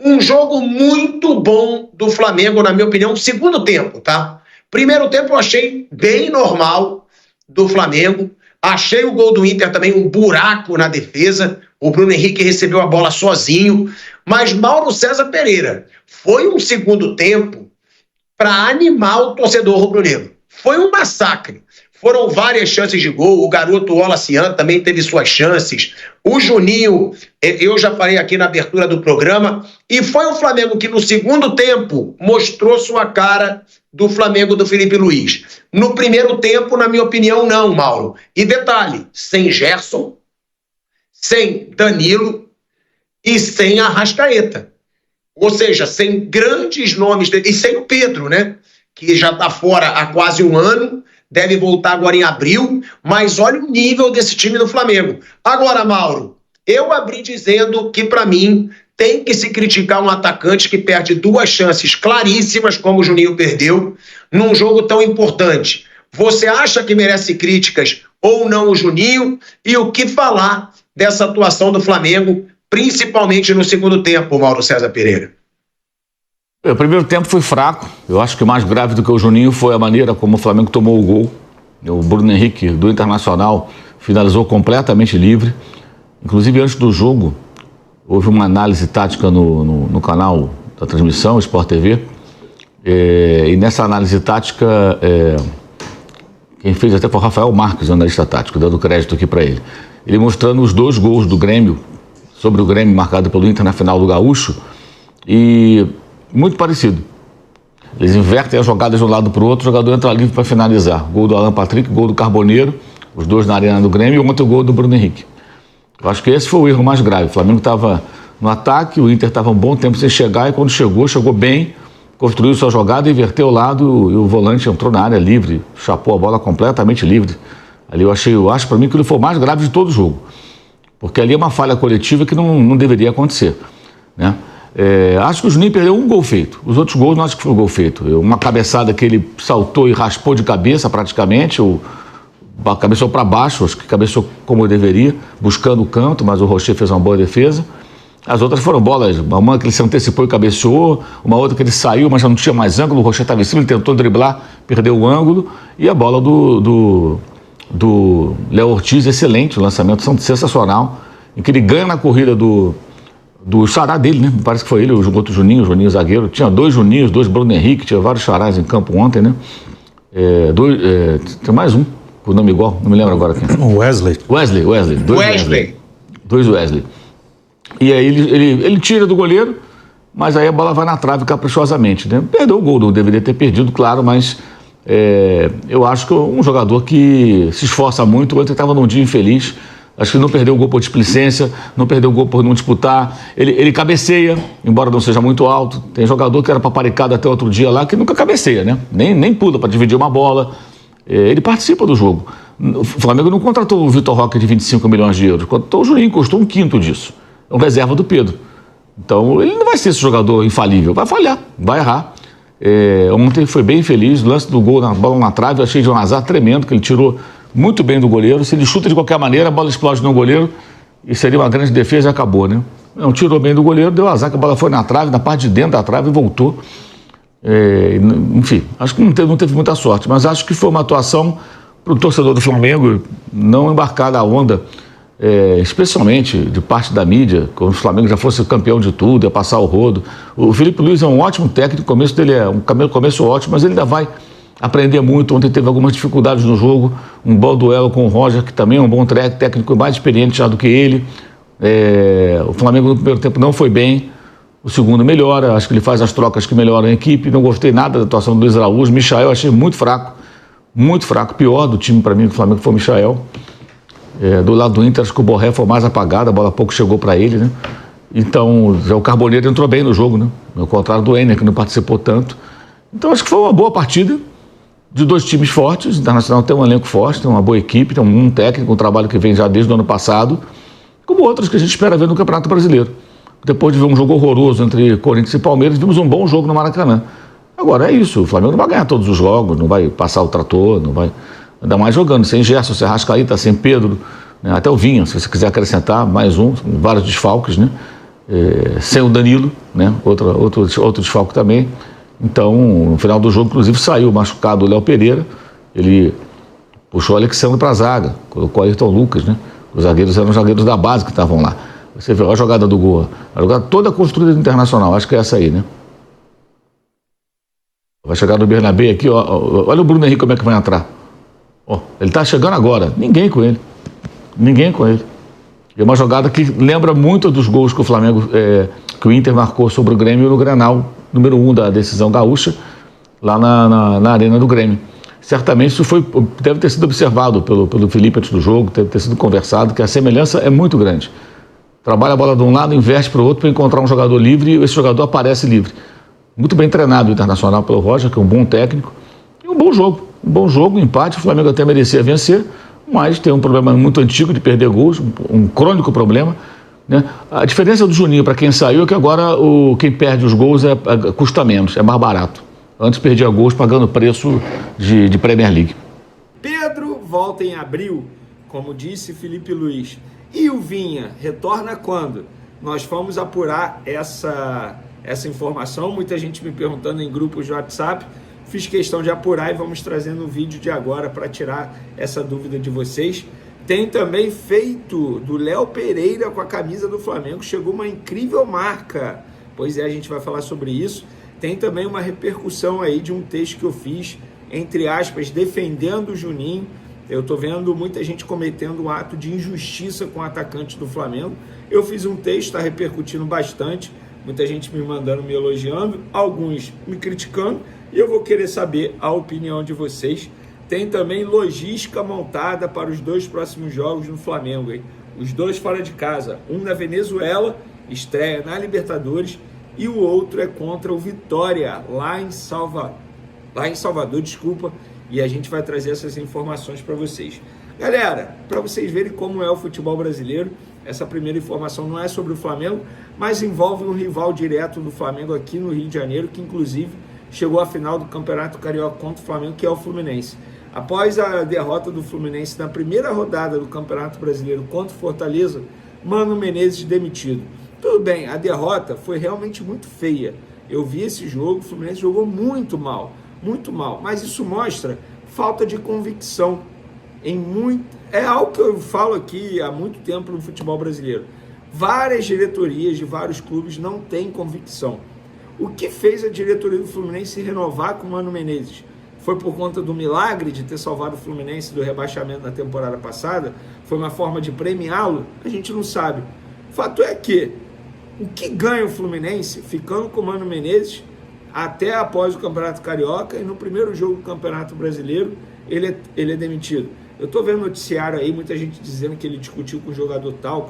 Um jogo muito bom do Flamengo, na minha opinião, segundo tempo, tá? Primeiro tempo eu achei bem normal do Flamengo. Achei o gol do Inter também um buraco na defesa. O Bruno Henrique recebeu a bola sozinho. Mas Mauro César Pereira, foi um segundo tempo para animar o torcedor rubro-negro. Foi um massacre. Foram várias chances de gol. O garoto Olacian também teve suas chances. O Juninho, eu já falei aqui na abertura do programa. E foi o Flamengo que no segundo tempo mostrou sua cara do Flamengo do Felipe Luiz. No primeiro tempo, na minha opinião, não, Mauro. E detalhe, sem Gerson, sem Danilo e sem Arrascaeta. Ou seja, sem grandes nomes, e sem o Pedro, né? Que já está fora há quase um ano, deve voltar agora em abril, mas olha o nível desse time do Flamengo. Agora, Mauro, eu abri dizendo que, para mim, tem que se criticar um atacante que perde duas chances claríssimas, como o Juninho perdeu, num jogo tão importante. Você acha que merece críticas ou não o Juninho? E o que falar dessa atuação do Flamengo, principalmente no segundo tempo, Mauro César Pereira? O primeiro tempo foi fraco. Eu acho que mais grave do que o Juninho foi a maneira como o Flamengo tomou o gol. O Bruno Henrique, do Internacional, finalizou completamente livre. Inclusive, antes do jogo, houve uma análise tática no canal da transmissão, Sport TV. E nessa análise tática, quem fez até foi o Rafael Marques, o analista tático, dando crédito aqui para ele. Ele mostrando os dois gols do Grêmio, sobre o Grêmio marcado pelo Inter na final do Gaúcho, e muito parecido. Eles invertem as jogadas de um lado para o outro, o jogador entra livre para finalizar. Gol do Alan Patrick, gol do Carboneiro, os dois na arena do Grêmio, e ontem o gol do Bruno Henrique. Eu acho que esse foi o erro mais grave. O Flamengo estava no ataque, o Inter estava um bom tempo sem chegar, e quando chegou bem, construiu sua jogada, inverteu o lado, e o volante entrou na área livre, chapou a bola completamente livre. Ali eu acho para mim que ele foi o mais grave de todo o jogo. Porque ali é uma falha coletiva que não deveria acontecer, né? Acho que o Juninho perdeu um gol feito. Os outros gols não acho que foi um gol feito. Uma cabeçada que ele saltou e raspou de cabeça praticamente, cabeceou para baixo, acho que cabeceou como deveria, buscando o canto, mas o Rocher fez uma boa defesa. As outras foram bolas, uma que ele se antecipou e cabeceou, uma outra que ele saiu, mas já não tinha mais ângulo, o Rocher estava em cima, ele tentou driblar, perdeu o ângulo, e a bola do Léo Ortiz, excelente, o lançamento sensacional, em que ele ganha na corrida do xará dele, né? Parece que foi ele, o outro Juninho, zagueiro. Tinha dois Juninhos, dois Bruno Henrique, tinha vários xarás em campo ontem, né? Tem mais um, com o nome igual, não me lembro agora quem. Wesley. Dois Wesley. E aí ele tira do goleiro, mas aí a bola vai na trave caprichosamente, né? Perdeu o gol, não deveria ter perdido, claro, mas eu acho que um jogador que se esforça muito, ontem estava num dia infeliz. Acho que não perdeu o gol por displicência, não perdeu o gol por não disputar. Ele cabeceia, embora não seja muito alto. Tem jogador que era paparicado até outro dia lá, que nunca cabeceia, né? Nem pula para dividir uma bola. Ele participa do jogo. O Flamengo não contratou o Vitor Roque de 25 milhões de euros. Contratou o Juninho, custou um quinto disso. É um reserva do Pedro. Então, ele não vai ser esse jogador infalível. Vai falhar, vai errar. Ontem foi bem feliz. O lance do gol, na bola na trave, eu achei de um azar tremendo, que ele tirou muito bem do goleiro. Se ele chuta de qualquer maneira, a bola explode no goleiro e seria uma grande defesa e acabou, né? Não, tirou bem do goleiro, deu azar que a bola foi na trave, na parte de dentro da trave e voltou. Enfim, acho que não teve muita sorte, mas acho que foi uma atuação para o torcedor do Flamengo não embarcar na onda, especialmente de parte da mídia, como se o Flamengo já fosse campeão de tudo, ia passar o rodo. O Felipe Luiz é um ótimo técnico, o começo dele é um começo ótimo, mas ele ainda vai aprender muito. Ontem teve algumas dificuldades no jogo, um bom duelo com o Roger, que também é um bom técnico, mais experiente já do que ele. O Flamengo no primeiro tempo não foi bem, o segundo melhora, acho que ele faz as trocas que melhoram a equipe. Não gostei nada da atuação do Luiz Araújo. Michael achei muito fraco, pior do time para mim do Flamengo foi o Michael. Do lado do Inter, acho que o Borré foi mais apagado, a bola pouco chegou para ele, né? Então, já o Carboneiro entrou bem no jogo, né? Ao contrário do Enner, que não participou tanto. Então, acho que foi uma boa partida de dois times fortes. O Internacional tem um elenco forte, tem uma boa equipe, tem um técnico, um trabalho que vem já desde o ano passado, como outros que a gente espera ver no Campeonato Brasileiro. Depois de ver um jogo horroroso entre Corinthians e Palmeiras, vimos um bom jogo no Maracanã. Agora é isso, o Flamengo não vai ganhar todos os jogos, não vai passar o trator, não vai... Ainda mais jogando sem Gerson, sem Arrascaeta, sem Pedro, né? Até o Vinha, se você quiser acrescentar mais um, vários desfalques, né? sem o Danilo, né? Outro desfalque também. Então, no final do jogo, inclusive, saiu machucado o Léo Pereira. Ele puxou o Alexandre para a zaga, colocou o Ayrton Lucas, né? Os zagueiros eram os zagueiros da base que estavam lá. Você vê a jogada do gol, a jogada toda construída do Internacional, acho que é essa aí, né? Vai chegar no Bernabé aqui, ó, olha o Bruno Henrique como é que vai entrar. Ó, ele está chegando agora, ninguém com ele. É uma jogada que lembra muito dos gols que o Flamengo, que o Inter marcou sobre o Grêmio no Grenal, número 1 da decisão gaúcha, lá na arena do Grêmio. Certamente isso deve ter sido observado pelo Felipe antes do jogo, deve ter sido conversado, que a semelhança é muito grande. Trabalha a bola de um lado, inverte para o outro para encontrar um jogador livre e esse jogador aparece livre. Muito bem treinado o Internacional pelo Roger, que é um bom técnico, e um bom jogo, empate. O Flamengo até merecia vencer, mas tem um problema muito antigo de perder gols, um crônico problema, né? A diferença do Juninho para quem saiu é que agora quem perde os gols custa menos, é mais barato. Antes perdia gols pagando preço de Premier League. Pedro volta em abril, como disse Felipe Luiz. E o Vinha retorna quando? Nós fomos apurar essa informação, muita gente me perguntando em grupos de WhatsApp, fiz questão de apurar e vamos trazer no vídeo de agora para tirar essa dúvida de vocês. Tem também feito do Léo Pereira com a camisa do Flamengo, chegou uma incrível marca, pois é, a gente vai falar sobre isso. Tem também uma repercussão aí de um texto que eu fiz, entre aspas, defendendo o Juninho. Eu estou vendo muita gente cometendo um ato de injustiça com o atacante do Flamengo. Eu fiz um texto, está repercutindo bastante, muita gente me mandando, me elogiando, alguns me criticando, e eu vou querer saber a opinião de vocês. Tem também logística montada para os 2 próximos jogos no Flamengo, hein? Os 2 fora de casa, um na Venezuela, estreia na Libertadores, e o outro é contra o Vitória, lá em Salvador, e a gente vai trazer essas informações para vocês. Galera, para vocês verem como é o futebol brasileiro, essa primeira informação não é sobre o Flamengo, mas envolve um rival direto do Flamengo aqui no Rio de Janeiro, que inclusive chegou à final do Campeonato Carioca contra o Flamengo, que é o Fluminense. Após a derrota do Fluminense na primeira rodada do Campeonato Brasileiro contra o Fortaleza, Mano Menezes demitido. Tudo bem, a derrota foi realmente muito feia. Eu vi esse jogo, o Fluminense jogou muito mal, mas isso mostra falta de convicção. É algo que eu falo aqui há muito tempo no futebol brasileiro. Várias diretorias de vários clubes não têm convicção. O que fez a diretoria do Fluminense se renovar com o Mano Menezes? Foi por conta do milagre de ter salvado o Fluminense do rebaixamento na temporada passada? Foi uma forma de premiá-lo? A gente não sabe. Fato é que o que ganha o Fluminense ficando com o Mano Menezes até após o Campeonato Carioca e no primeiro jogo do Campeonato Brasileiro ele é demitido. Eu estou vendo noticiário aí, muita gente dizendo que ele discutiu com o jogador tal,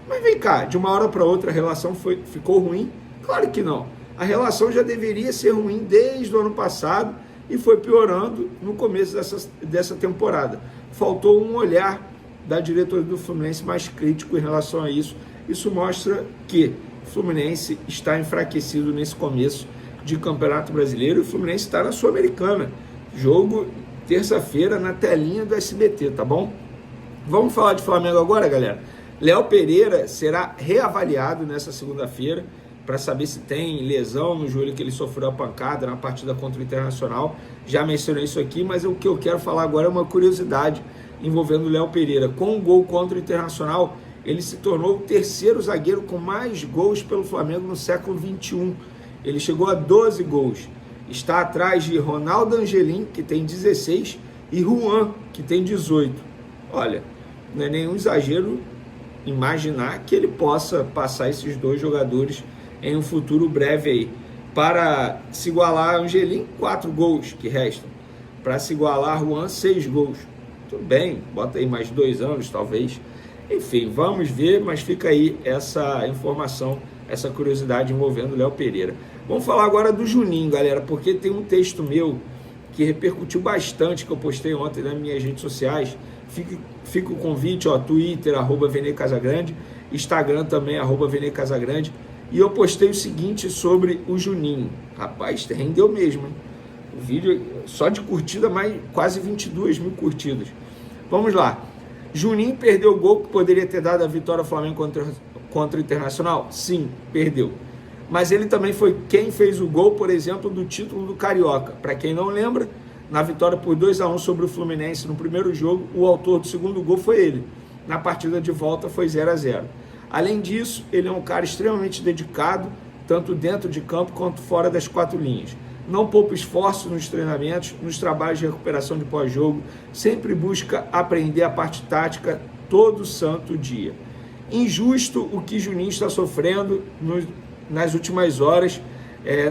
mas vem cá, de uma hora para outra a relação ficou ruim? Claro que não. A relação já deveria ser ruim desde o ano passado e foi piorando no começo dessa temporada. Faltou um olhar da diretoria do Fluminense mais crítico em relação a isso. Isso mostra que o Fluminense está enfraquecido nesse começo de Campeonato Brasileiro e o Fluminense está na Sul-Americana. Jogo terça-feira na telinha do SBT, tá bom? Vamos falar de Flamengo agora, galera? Léo Pereira será reavaliado nessa segunda-feira para saber se tem lesão no joelho que ele sofreu a pancada na partida contra o Internacional. Já mencionei isso aqui, mas o que eu quero falar agora é uma curiosidade envolvendo o Léo Pereira. Com o gol contra o Internacional, ele se tornou o terceiro zagueiro com mais gols pelo Flamengo no século XXI. Ele chegou a 12 gols. Está atrás de Ronaldo Angelim, que tem 16, e Juan, que tem 18. Olha, não é nenhum exagero imaginar que ele possa passar esses 2 jogadores em um futuro breve aí. Para se igualar a Angelim, 4 gols que restam. Para se igualar a Juan, 6 gols. Tudo bem, bota aí mais 2 anos, talvez. Enfim, vamos ver, mas fica aí essa informação, essa curiosidade envolvendo o Léo Pereira. Vamos falar agora do Juninho, galera, porque tem um texto meu que repercutiu bastante, que eu postei ontem nas minhas redes sociais. Fica o convite, ó, Twitter, @VeneCasagrande, Instagram também, @VeneCasagrande. E eu postei o seguinte sobre o Juninho. Rapaz, rendeu mesmo, hein? O vídeo só de curtida, mais quase 22 mil curtidas. Vamos lá. Juninho perdeu o gol que poderia ter dado a vitória ao Flamengo contra o Internacional? Sim, perdeu. Mas ele também foi quem fez o gol, por exemplo, do título do Carioca. Para quem não lembra, na vitória por 2-1 sobre o Fluminense no primeiro jogo, o autor do segundo gol foi ele. Na partida de volta foi 0-0. Além disso, ele é um cara extremamente dedicado, tanto dentro de campo quanto fora das quatro linhas. Não poupa esforço nos treinamentos, nos trabalhos de recuperação de pós-jogo, sempre busca aprender a parte tática todo santo dia. Injusto o que Juninho está sofrendo nas últimas horas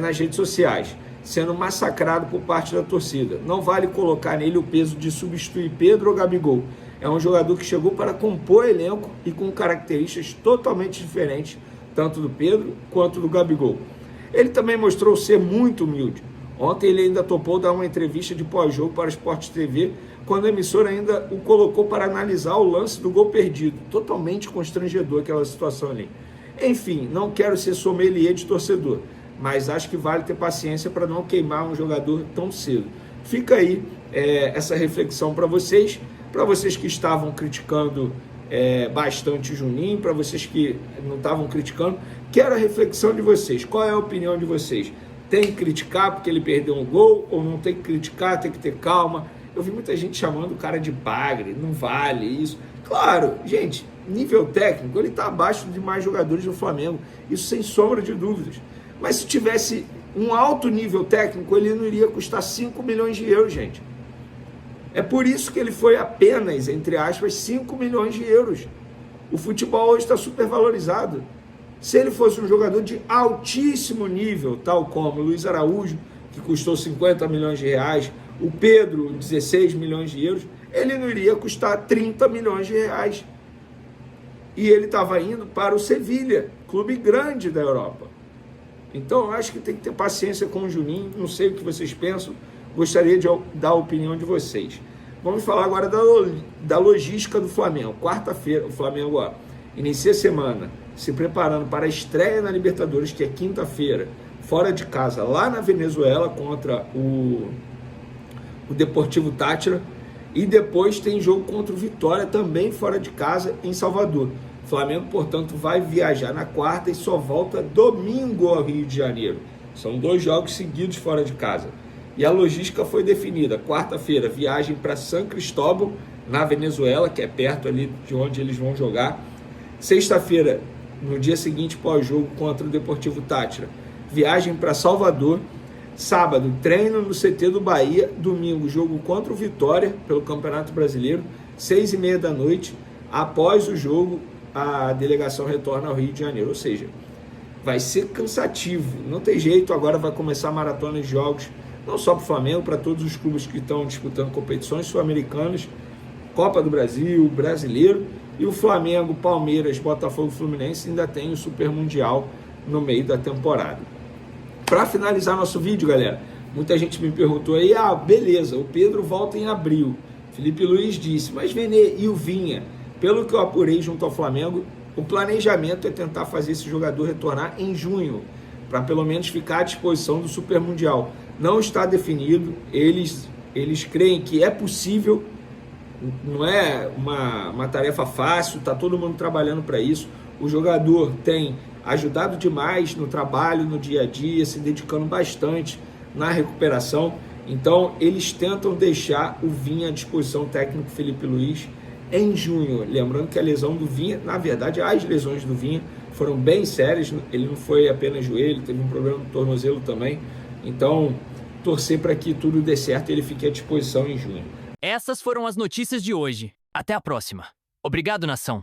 nas redes sociais, sendo massacrado por parte da torcida. Não vale colocar nele o peso de substituir Pedro ou Gabigol. É um jogador que chegou para compor elenco e com características totalmente diferentes, tanto do Pedro quanto do Gabigol. Ele também mostrou ser muito humilde. Ontem ele ainda topou dar uma entrevista de pós-jogo para o Sport TV, quando a emissora ainda o colocou para analisar o lance do gol perdido. Totalmente constrangedor aquela situação ali. Enfim, não quero ser sommelier de torcedor, mas acho que vale ter paciência para não queimar um jogador tão cedo. Fica aí essa reflexão para vocês que estavam criticando bastante o Juninho, para vocês que não estavam criticando, quero a reflexão de vocês. Qual é a opinião de vocês? Tem que criticar porque ele perdeu um gol, ou não tem que criticar, tem que ter calma? Eu vi muita gente chamando o cara de bagre, não vale isso. Claro, gente, nível técnico, ele está abaixo de mais jogadores do Flamengo, isso sem sombra de dúvidas. Mas se tivesse um alto nível técnico, ele não iria custar 5 milhões de euros, gente. É por isso que ele foi apenas, entre aspas, 5 milhões de euros. O futebol hoje está super valorizado. Se ele fosse um jogador de altíssimo nível, tal como Luiz Araújo, que custou 50 milhões de reais, o Pedro, 16 milhões de euros, ele não iria custar 30 milhões de reais. E ele estava indo para o Sevilha, clube grande da Europa. Então, eu acho que tem que ter paciência com o Juninho. Não sei o que vocês pensam. Gostaria de dar a opinião de vocês. Vamos falar agora da logística do Flamengo. Quarta-feira, o Flamengo inicia a semana se preparando para a estreia na Libertadores, que é quinta-feira, fora de casa, lá na Venezuela, contra o Deportivo Táchira. E depois tem jogo contra o Vitória, também fora de casa, em Salvador. O Flamengo, portanto, vai viajar na quarta e só volta domingo ao Rio de Janeiro. São 2 jogos seguidos fora de casa. E a logística foi definida. Quarta-feira, viagem para San Cristóbal, na Venezuela, que é perto ali de onde eles vão jogar. Sexta-feira, no dia seguinte, pós-jogo contra o Deportivo Táchira, viagem para Salvador. Sábado, treino no CT do Bahia. Domingo, jogo contra o Vitória, pelo Campeonato Brasileiro, 6h30 da noite. Após o jogo, a delegação retorna ao Rio de Janeiro. Ou seja, vai ser cansativo. Não tem jeito, agora vai começar a maratona de jogos, não só para o Flamengo, para todos os clubes que estão disputando competições sul-americanas, Copa do Brasil, Brasileiro, e o Flamengo, Palmeiras, Botafogo, Fluminense ainda tem o Super Mundial no meio da temporada. Para finalizar nosso vídeo, galera, muita gente me perguntou aí, beleza, o Pedro volta em abril. Felipe Luiz disse, mas Vene, e o Vinha? Pelo que eu apurei junto ao Flamengo, o planejamento é tentar fazer esse jogador retornar em junho, para pelo menos ficar à disposição do Super Mundial. Não está definido, eles creem que é possível, não é uma tarefa fácil, está todo mundo trabalhando para isso. O jogador tem ajudado demais no trabalho, no dia a dia, se dedicando bastante na recuperação. Então, eles tentam deixar o Vinha à disposição técnico Felipe Luiz em junho. Lembrando que a lesão do Vinha, na verdade, as lesões do Vinha foram bem sérias. Ele não foi apenas joelho, teve um problema no tornozelo também. Então, torcer para que tudo dê certo e ele fique à disposição em junho. Essas foram as notícias de hoje. Até a próxima. Obrigado, nação.